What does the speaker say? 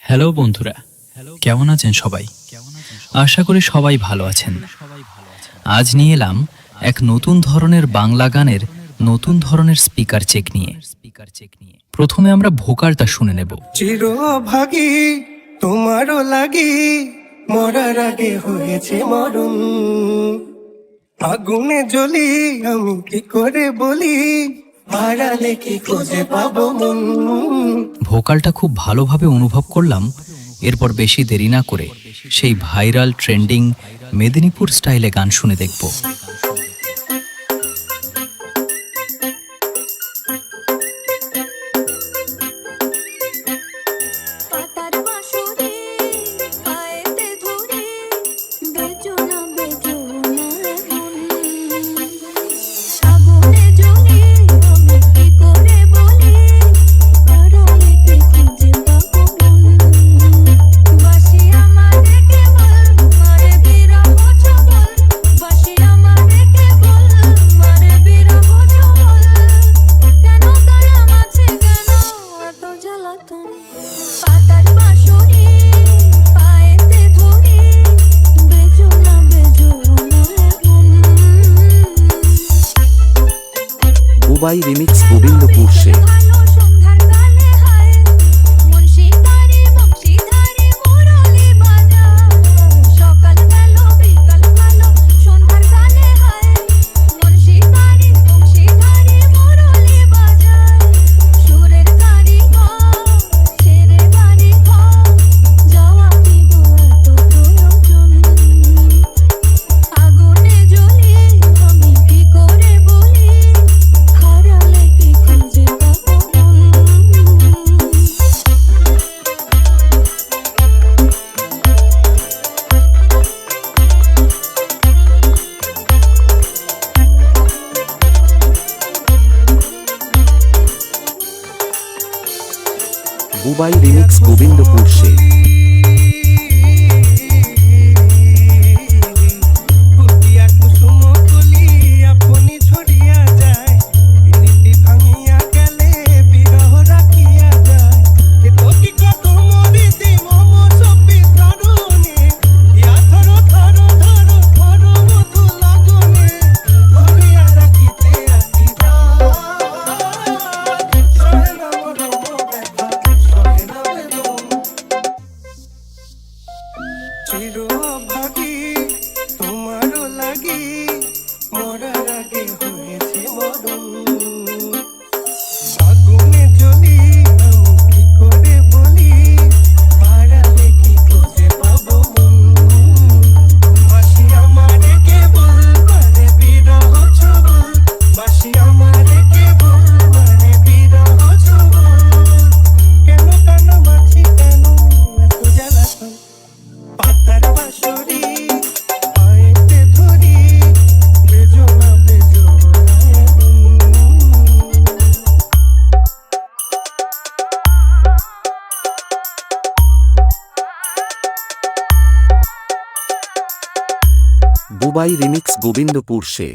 Hello বন্ধুরা, কেমন আছেন সবাই? আশা করি সবাই ভালো আছেন। আজ নিয়ে এলাম এক নতুন ধরনের বাংলা গানের নতুন ধরনের স্পিকার চেক নিয়ে। প্রথমে আমরা ভোকালটা শুনে নেব। চিরভাগী তোমারও লাগি, মরার আগে হয়েছে মরণ। আগুনে জ্বলি আমি কি করে বলি, হারালে কি খুঁজে পাবো মন। ভোকালটা খুব ভালোভাবে অনুভব করলাম। এরপর বেশি দেরি না করে সেই ভাইরাল ট্রেন্ডিং মেদিনীপুর স্টাইলে গান শুনে দেখব। বুবাই রিমিক্স গোবিন্দপুর সে। বুবাই রিমিক্স গোবিন্দপুর সে। চিরভাগী তোমারও লাগি, মরার আগে হয়েছে মরণ। আগুনে জ্বলি আমি কি করে বলি, হারালে কি খুঁজে পাবো মন। বাসি আমারে কেবল মারে বিরহ ছবল, বাসি আমারে কেবল মারে বিরহ ছবল। কেন কেন বাঁচি কেন এত জ্বালাতন, পাতার বাঁশরি পায়েতে ধরি, বেজোনা বেজোনা বুবাই রিমিক্স গোবিন্দপুর সে।